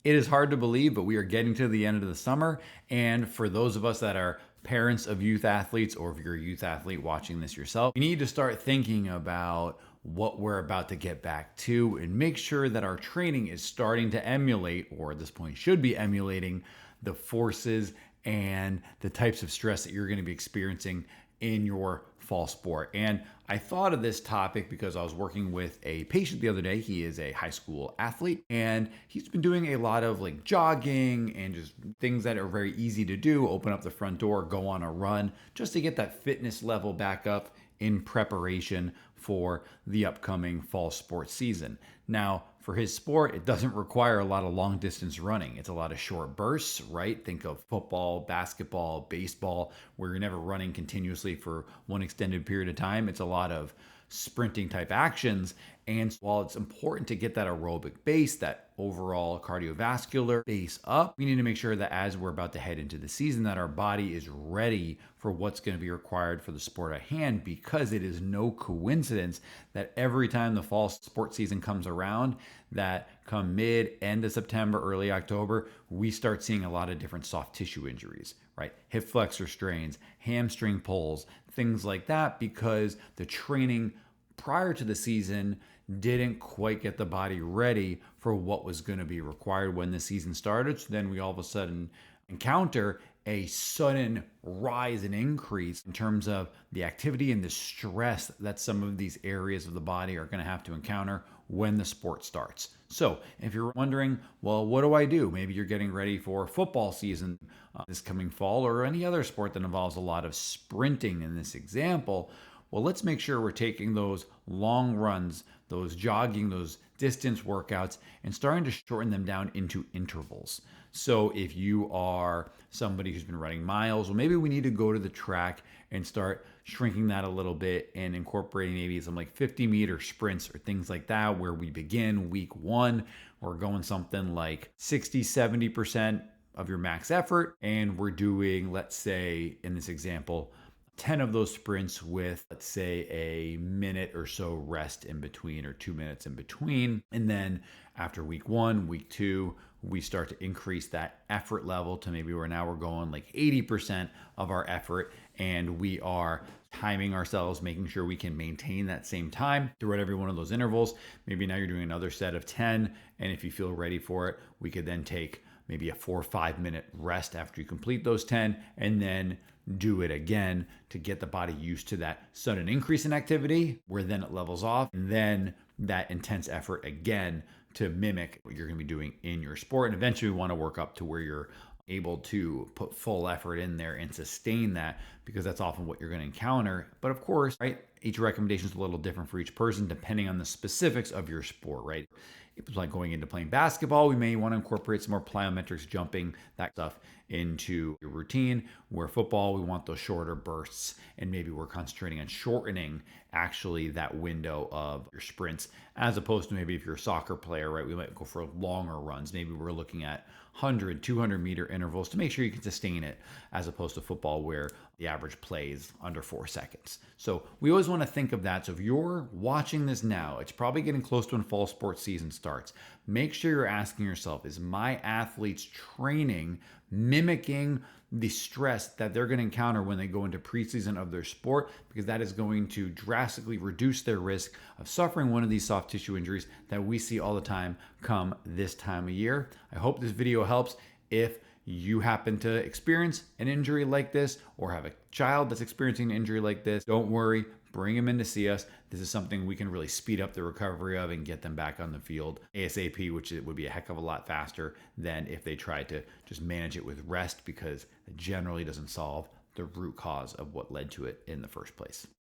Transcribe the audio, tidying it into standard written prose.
It is hard to believe, but we are getting to the end of the summer. And for those of us that are parents of youth athletes, or if you're a youth athlete watching this yourself, we need to start thinking about what we're about to get back to and make sure that our training is starting to emulate, or at this point should be emulating, the forces and the types of stress that you're going to be experiencing in your fall sport. And I thought of this topic because I was working with a patient the other day. He is a high school athlete, and he's been doing a lot of like jogging and just things that are very easy to do. Open up the front door, go on a run, just to get that fitness level back up in preparation for the upcoming fall sports season. Now, for his sport, it doesn't require a lot of long distance running. It's a lot of short bursts, right? Think of football, basketball, baseball, where you're never running continuously for one extended period of time. It's a lot of sprinting type actions. And while it's important to get that aerobic base, that overall cardiovascular base up, we need to make sure that as we're about to head into the season, that our body is ready for what's going to be required for the sport at hand, because it is no coincidence that every time the fall sports season comes around, that come end of September, early October, we start seeing a lot of different soft tissue injuries, right? Hip flexor strains, hamstring pulls, things like that, because the training prior to the season didn't quite get the body ready for what was going to be required when the season started. So then we all of a sudden encounter a sudden rise and increase in terms of the activity and the stress that some of these areas of the body are going to have to encounter when the sport starts. So if you're wondering, well, what do I do? Maybe you're getting ready for football season this coming fall, or any other sport that involves a lot of sprinting in this example. Well, let's make sure we're taking those long runs, those jogging, those distance workouts, and starting to shorten them down into intervals. So if you are somebody who's been running miles, well, maybe we need to go to the track and start shrinking that a little bit and incorporating maybe some like 50-meter sprints or things like that, where we begin week one, we're going something like 60, 70% of your max effort. And we're doing, let's say in this example, 10 of those sprints with, let's say, a minute or so rest in between, or 2 minutes in between. And then after week one, week two, we start to increase that effort level to maybe where now we're going like 80% of our effort, and we are timing ourselves, making sure we can maintain that same time throughout every one of those intervals. Maybe now you're doing another set of 10, and if you feel ready for it, we could then take maybe a 4 or 5 minute rest after you complete those 10, and then do it again to get the body used to that sudden increase in activity, where then it levels off, and then that intense effort again to mimic what you're going to be doing in your sport. And eventually we want to work up to where you're able to put full effort in there and sustain that, because that's often what you're going to encounter. But of course, right, each recommendation is a little different for each person depending on the specifics of your sport, right? If it's like going into playing basketball, we may want to incorporate some more plyometrics, jumping, that stuff into your routine. Where football, we want those shorter bursts, and maybe we're concentrating on shortening actually that window of your sprints, as opposed to maybe if you're a soccer player, right, we might go for longer runs. Maybe we're looking at 100, 200 meter intervals to make sure you can sustain it, as opposed to football where the average play is under 4 seconds. So we always want to think of that. So if you're watching this now, it's probably getting close to when fall sports season starts. Make sure you're asking yourself, is my athlete's training mimicking the stress that they're going to encounter when they go into preseason of their sport? Because that is going to drastically reduce their risk of suffering one of these soft tissue injuries that we see all the time come this time of year. I hope this video helps. If you happen to experience an injury like this, or have a child that's experiencing an injury like this, don't worry, bring them in to see us. This is something we can really speed up the recovery of and get them back on the field ASAP, which it would be a heck of a lot faster than if they tried to just manage it with rest, because it generally doesn't solve the root cause of what led to it in the first place.